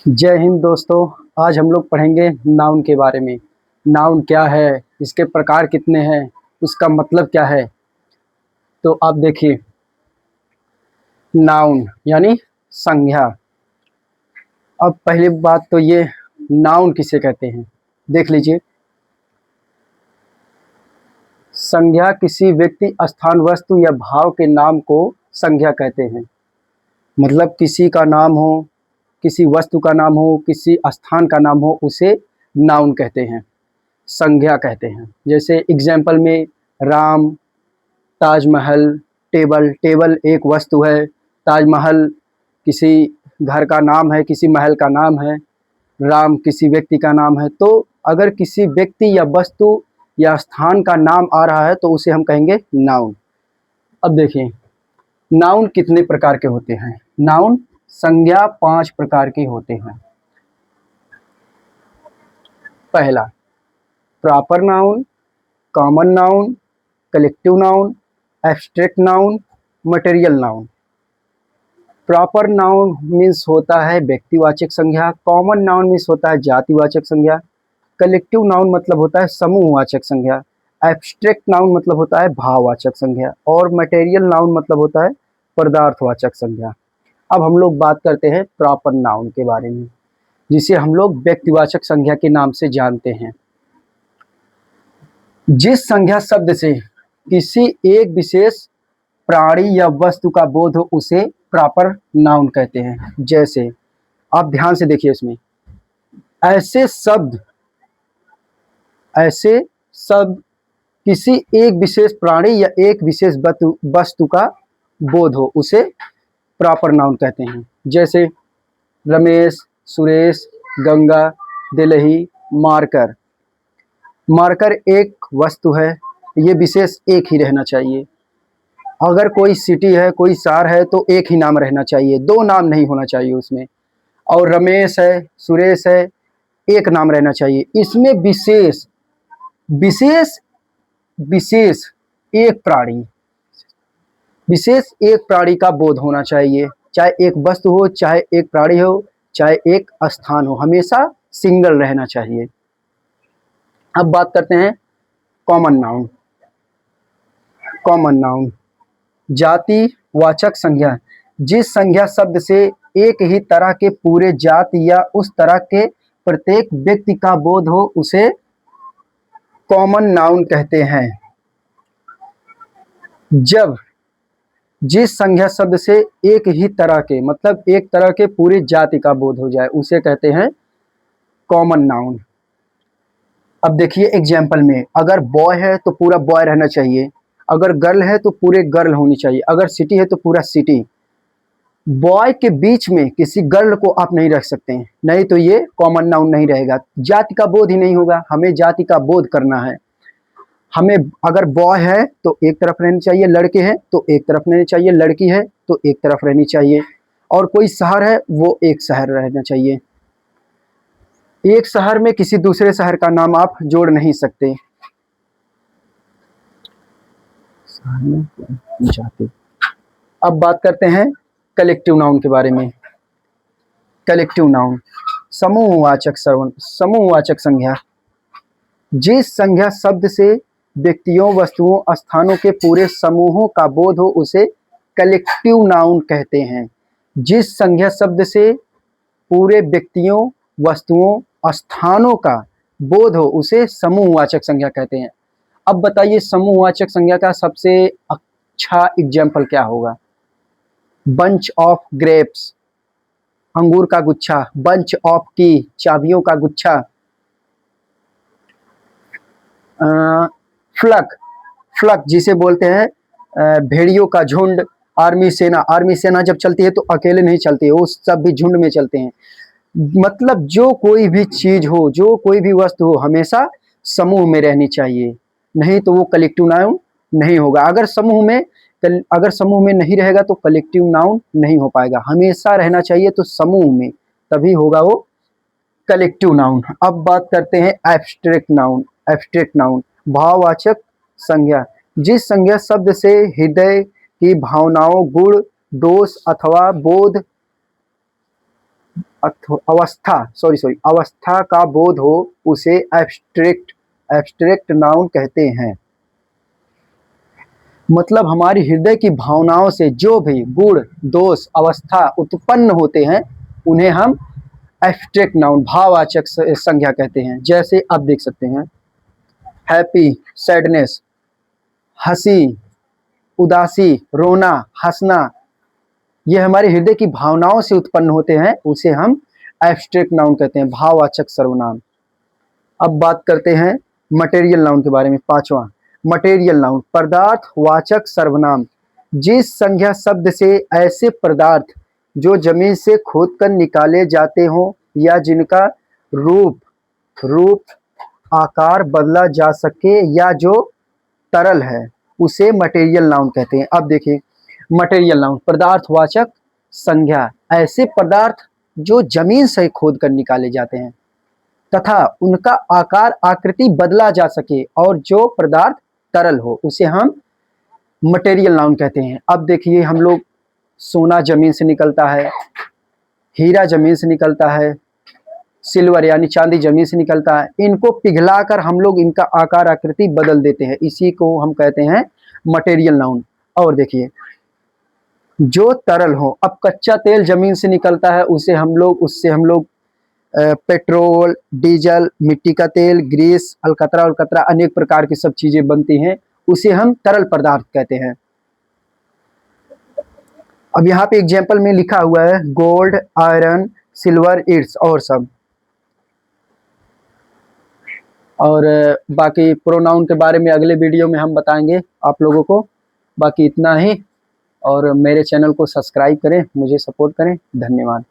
जय हिंद दोस्तों। आज हम लोग पढ़ेंगे नाउन के बारे में। नाउन क्या है, इसके प्रकार कितने हैं, उसका मतलब क्या है। तो आप देखिए, नाउन यानी संज्ञा। अब पहली बात तो ये, नाउन किसे कहते हैं देख लीजिए। संज्ञा किसी व्यक्ति, स्थान, वस्तु या भाव के नाम को संज्ञा कहते हैं। मतलब किसी का नाम हो, किसी वस्तु का नाम हो, किसी स्थान का नाम हो, उसे नाउन कहते हैं, संज्ञा कहते हैं। जैसे एग्जाम्पल में राम, ताजमहल, टेबल। टेबल एक वस्तु है, ताजमहल किसी घर का नाम है, किसी महल का नाम है, राम किसी व्यक्ति का नाम है। तो अगर किसी व्यक्ति या वस्तु या स्थान का नाम आ रहा है तो उसे हम कहेंगे नाउन। अब देखिए, नाउन कितने प्रकार के होते हैं। नाउन संज्ञा 5 प्रकार के होते हैं। पहला, proper noun, common noun, collective noun, abstract noun, material noun. Proper noun means होता है व्यक्तिवाचक संज्ञा, कॉमन नाउन मीन्स होता है जातिवाचक संज्ञा, कलेक्टिव नाउन मतलब होता है समूहवाचक संज्ञा, एब्स्ट्रैक्ट नाउन मतलब होता है भाववाचक संज्ञा, और मटेरियल नाउन मतलब होता है पदार्थवाचक संज्ञा। अब हम लोग बात करते हैं प्रॉपर नाउन के बारे में, जिसे हम लोग व्यक्तिवाचक संज्ञा के नाम से जानते हैं। जिस संज्ञा शब्द से किसी एक विशेष प्राणी या वस्तु का बोध हो उसे प्रॉपर नाउन कहते हैं। जैसे आप ध्यान से देखिए, इसमें ऐसे शब्द किसी एक विशेष प्राणी या एक विशेष वस्तु का बोध हो उसे प्रॉपर नाउन कहते हैं। जैसे रमेश, सुरेश, गंगा, दिल्ली, मार्कर। मार्कर एक वस्तु है, ये विशेष एक ही रहना चाहिए। अगर कोई सिटी है, कोई शहर है तो एक ही नाम रहना चाहिए, दो नाम नहीं होना चाहिए उसमें। और रमेश है, सुरेश है, एक नाम रहना चाहिए। इसमें विशेष विशेष विशेष एक प्राणी, विशेष एक प्राणी का बोध होना चाहिए। चाहे एक वस्तु हो, चाहे एक प्राणी हो, चाहे एक स्थान हो, हमेशा सिंगल रहना चाहिए। अब बात करते हैं कॉमन नाउन। कॉमन नाउन जातिवाचक संज्ञा। जिस संज्ञा शब्द से एक ही तरह के पूरे जाति या उस तरह के प्रत्येक व्यक्ति का बोध हो उसे कॉमन नाउन कहते हैं। जब जिस संज्ञा शब्द से एक ही तरह के, मतलब एक तरह के पूरे जाति का बोध हो जाए उसे कहते हैं कॉमन नाउन। अब देखिए एग्जाम्पल में, अगर बॉय है तो पूरा बॉय रहना चाहिए, अगर गर्ल है तो पूरे गर्ल होनी चाहिए, अगर सिटी है तो पूरा सिटी। बॉय के बीच में किसी गर्ल को आप नहीं रख सकते हैं, नहीं तो ये कॉमन नाउन नहीं रहेगा, जाति का बोध ही नहीं होगा। हमें जाति का बोध करना है। हमें अगर बॉय है तो एक तरफ रहनी चाहिए, लड़के हैं तो एक तरफ रहनी चाहिए, लड़की है तो एक तरफ रहनी चाहिए, और कोई शहर है वो एक शहर रहना चाहिए। एक शहर में किसी दूसरे शहर का नाम आप जोड़ नहीं सकते। अब बात करते हैं कलेक्टिव नाउन के बारे में। कलेक्टिव नाउन समूहवाचक संज्ञा। जिस संज्ञा शब्द से व्यक्तियों, वस्तुओं, स्थानों के पूरे समूहों का बोध हो उसे कलेक्टिव नाउन कहते हैं। जिस संज्ञा शब्द से पूरे व्यक्तियों, वस्तुओं, स्थानों का बोध हो उसे समूहवाचक संज्ञा कहते हैं। अब बताइए, समूहवाचक संज्ञा का सबसे अच्छा एग्जाम्पल क्या होगा। बंच ऑफ ग्रेप्स, अंगूर का गुच्छा। बंच ऑफ की, चाबियों का गुच्छा। फ्लक, फ्लक जिसे बोलते हैं भेड़ियों का झुंड। आर्मी सेना, आर्मी सेना जब चलती है तो अकेले नहीं चलती है, वो सब भी झुंड में चलते हैं। मतलब जो कोई भी चीज हो, जो कोई भी वस्तु हो, हमेशा समूह में रहनी चाहिए, नहीं तो वो कलेक्टिव नाउन नहीं होगा। अगर समूह में नहीं रहेगा तो कलेक्टिव नाउन नहीं हो पाएगा। हमेशा रहना चाहिए तो समूह में, तभी होगा वो कलेक्टिव नाउन। अब बात करते हैं एब्स्ट्रैक्ट नाउन। एब्स्ट्रैक्ट नाउन भाववाचक संज्ञा। जिस संज्ञा शब्द से हृदय की भावनाओं, गुण, दोष अथवा बोध अवस्था का बोध हो उसे एब्स्ट्रैक्ट नाउन कहते हैं। मतलब हमारी हृदय की भावनाओं से जो भी गुण, दोष, अवस्था उत्पन्न होते हैं उन्हें हम एब्स्ट्रैक्ट नाउन, भाववाचक संज्ञा कहते हैं। जैसे आप देख सकते हैं, हैप्पी, सैडनेस, हंसी, उदासी, रोना, हंसना, ये हमारे हृदय की भावनाओं से उत्पन्न होते हैं, उसे हम एब्स्ट्रैक्ट नाउन कहते हैं, भाववाचक सर्वनाम। अब बात करते हैं मटेरियल नाउन के बारे में। पांचवा, मटेरियल नाउन, पदार्थवाचक सर्वनाम, जिस संज्ञा शब्द से ऐसे पदार्थ जो जमीन से खोदकर निकाले जाते हों या जिनका रूप आकार बदला जा सके या जो तरल है, उसे मटेरियल नाउन कहते हैं। अब देखिए, मटेरियल नाउन, पदार्थवाचक संज्ञा, ऐसे पदार्थ जो जमीन से खोद कर निकाले जाते हैं तथा उनका आकार आकृति बदला जा सके और जो पदार्थ तरल हो, उसे हम मटेरियल नाउन कहते हैं। अब देखिए, हम लोग सोना जमीन से निकलता है, हीरा जमीन से निकलता है, सिल्वर यानी चांदी जमीन से निकलता है, इनको पिघलाकर हम लोग इनका आकार आकृति बदल देते हैं, इसी को हम कहते हैं मटेरियल नाउन। और देखिए, जो तरल हो, अब कच्चा तेल जमीन से निकलता है, उससे हम लोग पेट्रोल, डीजल, मिट्टी का तेल, ग्रीस, अलकतरा अनेक प्रकार की सब चीजें बनती हैं, उसे हम तरल पदार्थ कहते हैं। अब यहाँ पे एग्जाम्पल में लिखा हुआ है गोल्ड, आयरन, सिल्वर, इर्स और सब। और बाकी प्रोनाउन के बारे में अगले वीडियो में हम बताएंगे आप लोगों को। बाकी इतना ही, और मेरे चैनल को सब्सक्राइब करें, मुझे सपोर्ट करें। धन्यवाद।